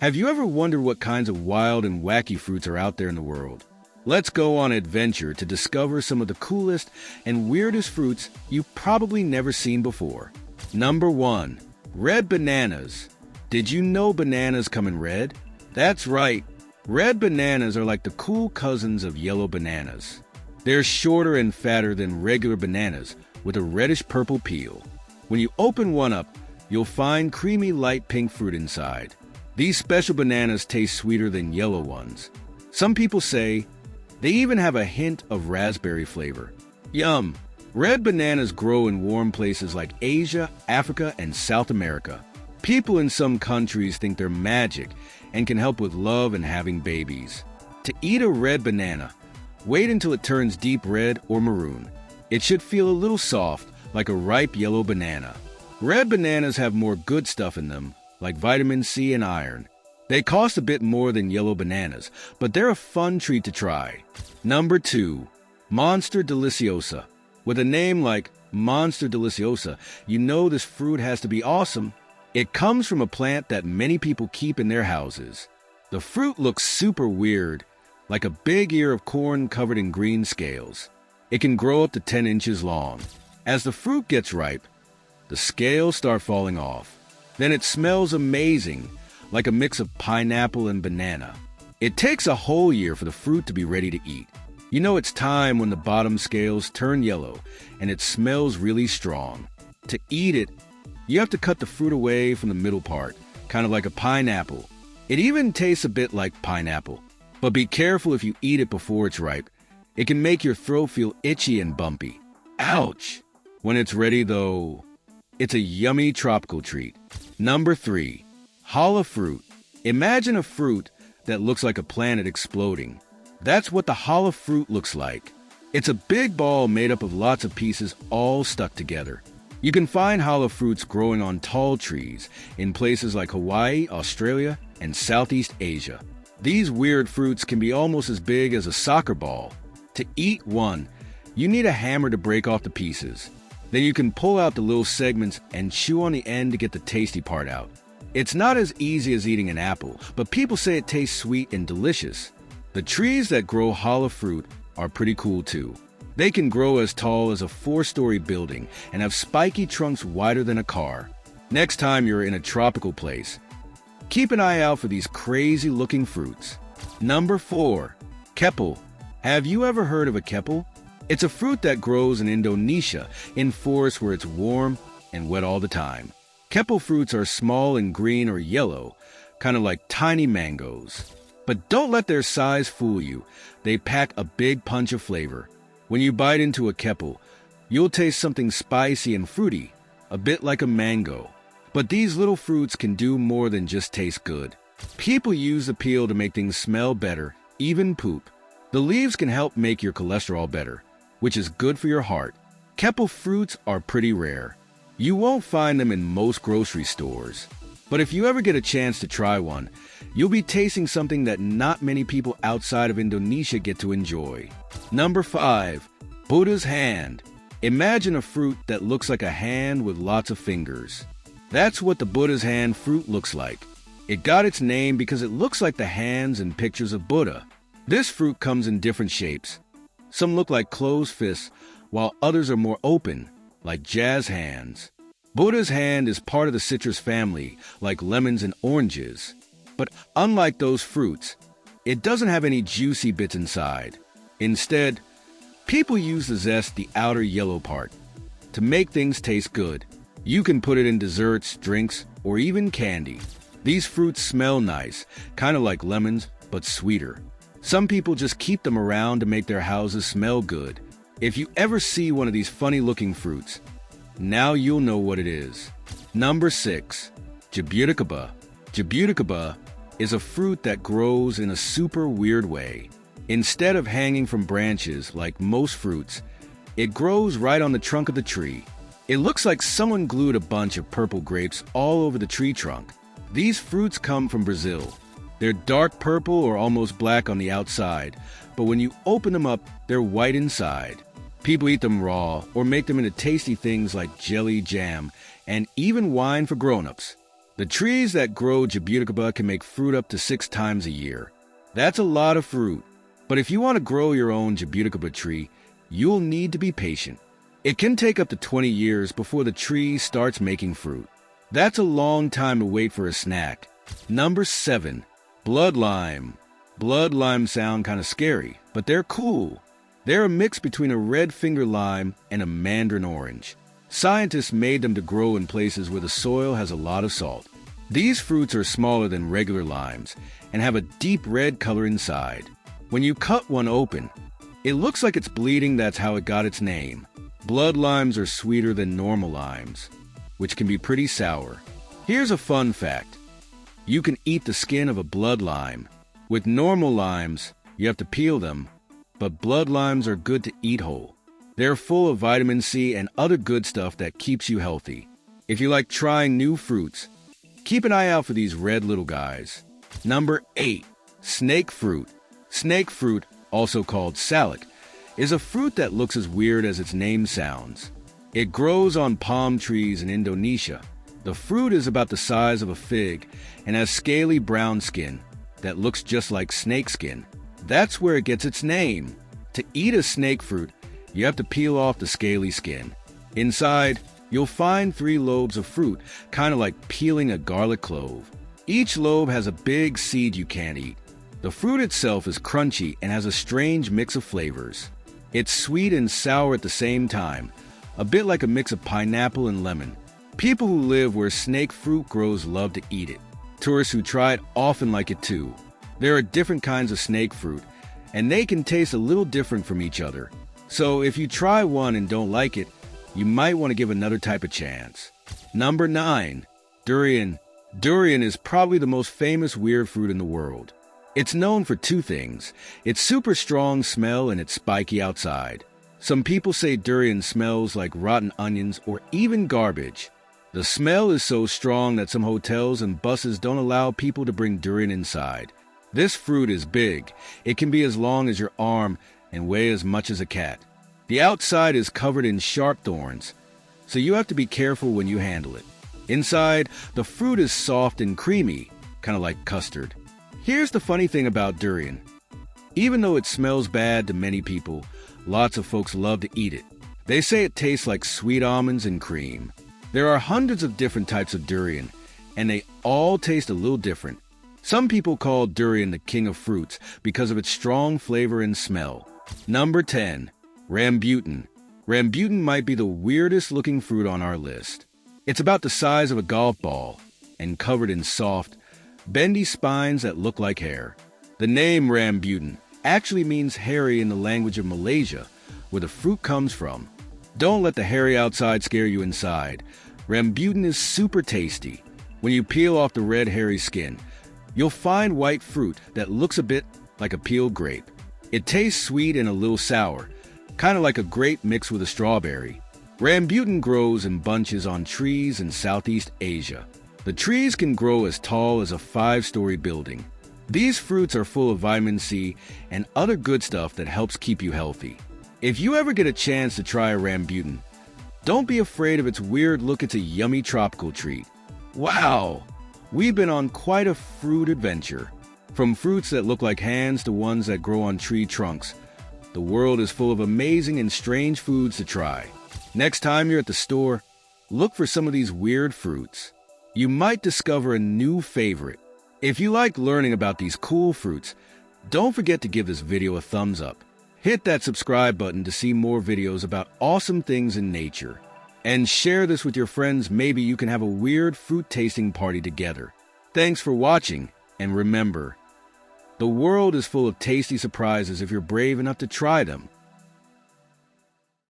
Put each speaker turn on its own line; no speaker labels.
Have you ever wondered what kinds of wild and wacky fruits are out there in the world? Let's go on an adventure to discover some of the coolest and weirdest fruits you've probably never seen before. Number 1. Red bananas. Did you know bananas come in red? That's right. Red bananas are like the cool cousins of yellow bananas. They're shorter and fatter than regular bananas with a reddish-purple peel. When you open one up, you'll find creamy light pink fruit inside. These special bananas taste sweeter than yellow ones. Some people say they even have a hint of raspberry flavor. Yum! Red bananas grow in warm places like Asia, Africa, and South America. People in some countries think they're magic and can help with love and having babies. To eat a red banana, wait until it turns deep red or maroon. It should feel a little soft, like a ripe yellow banana. Red bananas have more good stuff in them, like vitamin C and iron. They cost a bit more than yellow bananas, but they're a fun treat to try. Number 2. Monster deliciosa. With a name like Monster deliciosa, you know this fruit has to be awesome. It comes from a plant that many people keep in their houses. The fruit looks super weird, like a big ear of corn covered in green scales. It can grow up to 10 inches long. As the fruit gets ripe, the scales start falling off. Then it smells amazing, like a mix of pineapple and banana. It takes a whole year for the fruit to be ready to eat. You know it's time when the bottom scales turn yellow and it smells really strong. To eat it, you have to cut the fruit away from the middle part, kind of like a pineapple. It even tastes a bit like pineapple. But be careful if you eat it before it's ripe. It can make your throat feel itchy and bumpy. Ouch! When it's ready, though, it's a yummy tropical treat. Number 3. Hala fruit. Imagine a fruit that looks like a planet exploding. That's what the hala fruit looks like. It's a big ball made up of lots of pieces all stuck together. You can find hala fruits growing on tall trees in places like Hawaii, Australia, and Southeast Asia. These weird fruits can be almost as big as a soccer ball. To eat one, you need a hammer to break off the pieces. Then you can pull out the little segments and chew on the end to get the tasty part out. It's not as easy as eating an apple, but people say it tastes sweet and delicious. The trees that grow hala fruit are pretty cool too. They can grow as tall as a 4-story building and have spiky trunks wider than a car. Next time you're in a tropical place, keep an eye out for these crazy-looking fruits. Number 4. Keppel. Have you ever heard of a keppel? It's a fruit that grows in Indonesia in forests where it's warm and wet all the time. Keppel fruits are small and green or yellow, kind of like tiny mangoes. But don't let their size fool you. They pack a big punch of flavor. When you bite into a keppel, you'll taste something spicy and fruity, a bit like a mango. But these little fruits can do more than just taste good. People use the peel to make things smell better, even poop. The leaves can help make your cholesterol better, which is good for your heart. Keppel fruits are pretty rare. You won't find them in most grocery stores. But if you ever get a chance to try one, you'll be tasting something that not many people outside of Indonesia get to enjoy. Number 5. Buddha's hand. Imagine a fruit that looks like a hand with lots of fingers. That's what the Buddha's hand fruit looks like. It got its name because it looks like the hands and pictures of Buddha. This fruit comes in different shapes. Some look like closed fists, while others are more open, like jazz hands. Buddha's hand is part of the citrus family, like lemons and oranges. But unlike those fruits, it doesn't have any juicy bits inside. Instead, people use the zest, the outer yellow part, to make things taste good. You can put it in desserts, drinks, or even candy. These fruits smell nice, kind of like lemons, but sweeter. Some people just keep them around to make their houses smell good. If you ever see one of these funny-looking fruits, now you'll know what it is. Number 6. Jabuticaba. Jabuticaba is a fruit that grows in a super weird way. Instead of hanging from branches like most fruits, it grows right on the trunk of the tree. It looks like someone glued a bunch of purple grapes all over the tree trunk. These fruits come from Brazil. They're dark purple or almost black on the outside, but when you open them up, they're white inside. People eat them raw or make them into tasty things like jelly, jam, and even wine for grown-ups. The trees that grow Jabuticaba can make fruit up to 6 times a year. That's a lot of fruit. But if you want to grow your own Jabuticaba tree, you'll need to be patient. It can take up to 20 years before the tree starts making fruit. That's a long time to wait for a snack. Number 7. Blood lime. Blood limes sound kind of scary, but they're cool. They're a mix between a red finger lime and a mandarin orange. Scientists made them to grow in places where the soil has a lot of salt. These fruits are smaller than regular limes and have a deep red color inside. When you cut one open, it looks like it's bleeding. That's how it got its name. Blood limes are sweeter than normal limes, which can be pretty sour. Here's a fun fact. You can eat the skin of a blood lime. With normal limes, you have to peel them, but blood limes are good to eat whole. They're full of vitamin C and other good stuff that keeps you healthy. If you like trying new fruits, keep an eye out for these red little guys. Number 8. Snake fruit. Snake fruit, also called salic, is a fruit that looks as weird as its name sounds. It grows on palm trees in Indonesia. The fruit is about the size of a fig and has scaly brown skin that looks just like snake skin. That's where it gets its name. To eat a snake fruit, you have to peel off the scaly skin. Inside, you'll find 3 lobes of fruit, kind of like peeling a garlic clove. Each lobe has a big seed you can't eat. The fruit itself is crunchy and has a strange mix of flavors. It's sweet and sour at the same time, a bit like a mix of pineapple and lemon. People who live where snake fruit grows love to eat it. Tourists who try it often like it too. There are different kinds of snake fruit, and they can taste a little different from each other. So if you try one and don't like it, you might want to give another type a chance. Number 9. Durian. Durian is probably the most famous weird fruit in the world. It's known for 2 things, its super strong smell and its spiky outside. Some people say durian smells like rotten onions or even garbage. The smell is so strong that some hotels and buses don't allow people to bring durian inside. This fruit is big. It can be as long as your arm and weigh as much as a cat. The outside is covered in sharp thorns, so you have to be careful when you handle it. Inside, the fruit is soft and creamy, kind of like custard. Here's the funny thing about durian. Even though it smells bad to many people, lots of folks love to eat it. They say it tastes like sweet almonds and cream. There are hundreds of different types of durian, and they all taste a little different. Some people call durian the king of fruits because of its strong flavor and smell. Number 10. Rambutan. Rambutan might be the weirdest looking fruit on our list. It's about the size of a golf ball and covered in soft, bendy spines that look like hair. The name Rambutan actually means hairy in the language of Malaysia, where the fruit comes from. Don't let the hairy outside scare you inside. Rambutan is super tasty. When you peel off the red hairy skin, you'll find white fruit that looks a bit like a peeled grape. It tastes sweet and a little sour, kind of like a grape mixed with a strawberry. Rambutan grows in bunches on trees in Southeast Asia. The trees can grow as tall as a 5-story building. These fruits are full of vitamin C and other good stuff that helps keep you healthy. If you ever get a chance to try a rambutan, don't be afraid of its weird look. It's a yummy tropical treat. Wow! We've been on quite a fruit adventure. From fruits that look like hands to ones that grow on tree trunks, the world is full of amazing and strange foods to try. Next time you're at the store, look for some of these weird fruits. You might discover a new favorite. If you like learning about these cool fruits, don't forget to give this video a thumbs up. Hit that subscribe button to see more videos about awesome things in nature. And share this with your friends. Maybe you can have a weird fruit tasting party together. Thanks for watching, and remember, the world is full of tasty surprises if you're brave enough to try them.